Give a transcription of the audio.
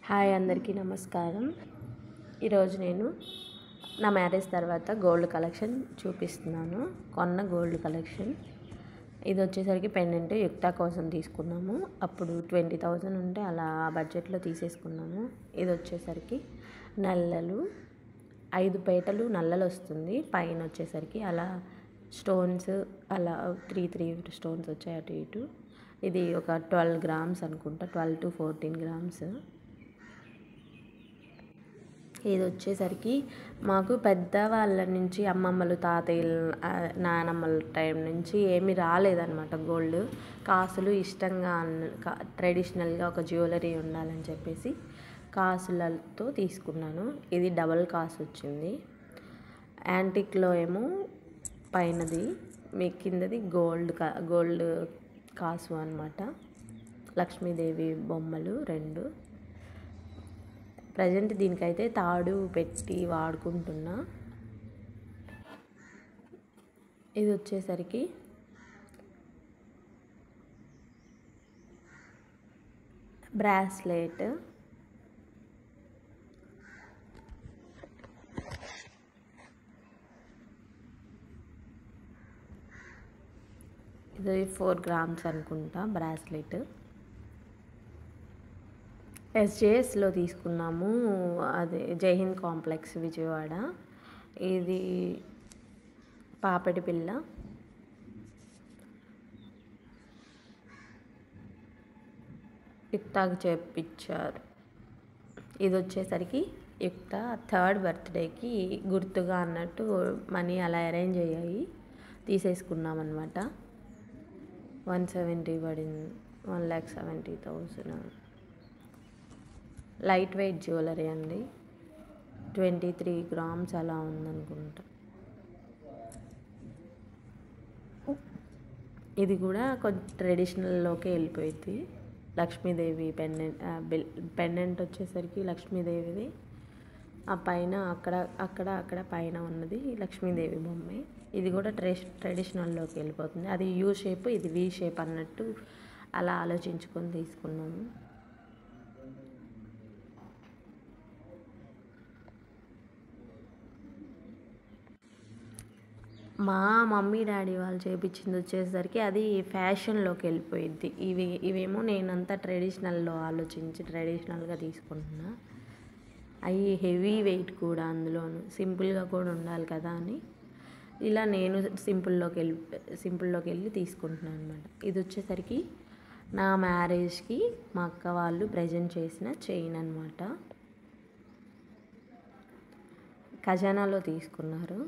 Hi అందరికీ నమస్కారం. ఈరోజు నేను నా మ్యారేజ్ తర్వాత గోల్డ్ కలెక్షన్ చూపిస్తున్నాను. కొన్న గోల్డ్ కలెక్షన్ ఇది వచ్చేసరికి పెండెంట్ యుక్తా కోసం తీసుకున్నాము. అప్పుడు 20,000 ఉంటే అలా బడ్జెట్లో తీసేసుకున్నాము. ఇది వచ్చేసరికి నల్లలు 5 పేటలు నల్లలు వస్తుంది. పైన వచ్చేసరికి అలా స్టోన్స్ అలా 3 స్టోన్స్ వచ్చాయి అటు ఇటు. ఇది ఒక 12 గ్రామ్స్ అనుకుంటా, 12 to 14 గ్రామ్స్. ఇది వచ్చేసరికి మాకు పెద్దవాళ్ళ నుంచి అమ్మమ్మలు తాతయ్యలు నానమ్మల టైం నుంచి ఏమీ రాలేదన్నమాట. గోల్డ్ కాసులు ఇష్టంగా ట్రెడిషనల్గా ఒక జ్యువెలరీ ఉండాలని చెప్పేసి కాసులతో తీసుకున్నాను. ఇది డబల్ కాసు వచ్చింది. యాంటిక్లో ఏమో పైనది, మీ కిందది గోల్డ్ కాసు అన్నమాట. లక్ష్మీదేవి బొమ్మలు 2. ప్రజెంట్ దీనికైతే తాడు పెట్టి వాడుకుంటున్నా. ఇది వచ్చేసరికి బ్రాస్లెట్. ఇది 4 గ్రామ్స్ అనుకుంటా బ్రాస్లెట్. SJSలో తీసుకున్నాము, అది జైహింద్ కాంప్లెక్స్ విజయవాడ. ఇది పాపడి పిల్ల. యుక్తాకి చేపించారు. ఇది వచ్చేసరికి యుక్త 3rd బర్త్డేకి గుర్తుగా అన్నట్టు మనీ అలా అరేంజ్ అయ్యాయి, తీసేసుకున్నాం అన్నమాట. 170 పడింది, 1,70,000. లైట్ వెయిట్ జ్యువెలరీ అండి. 23 గ్రామ్స్ అలా ఉందనుకుంటా. ఇది కూడా కొంచెం ట్రెడిషనల్లోకి వెళ్ళిపోయింది. లక్ష్మీదేవి పెండెంట్ వచ్చేసరికి లక్ష్మీదేవిది. ఆ పైన అక్కడ పైన ఉన్నది లక్ష్మీదేవి బొమ్మే. ఇది కూడా ట్రెడిషనల్లోకి వెళ్ళిపోతుంది. అది యూ షేప్, ఇది వి షేప్ అన్నట్టు అలా ఆలోచించుకొని తీసుకున్నాము. మా మమ్మీ డాడీ వాళ్ళు చేయించింది వచ్చేసరికి అది ఫ్యాషన్లోకి వెళ్ళిపోయింది. ఇవేమో నేనంతా ట్రెడిషనల్లో ఆలోచించి ట్రెడిషనల్గా తీసుకుంటున్నా. అవి హెవీ వెయిట్ కూడా, అందులోను సింపుల్గా కూడా ఉండాలి కదా అని ఇలా నేను సింపుల్లోకి వెళ్ళి తీసుకుంటున్నాను అనమాట. ఇది వచ్చేసరికి నా మ్యారేజ్కి మా అక్క వాళ్ళు ప్రజెంట్ చేసిన చైన్ అనమాట. ఖజానాలో తీసుకున్నారు.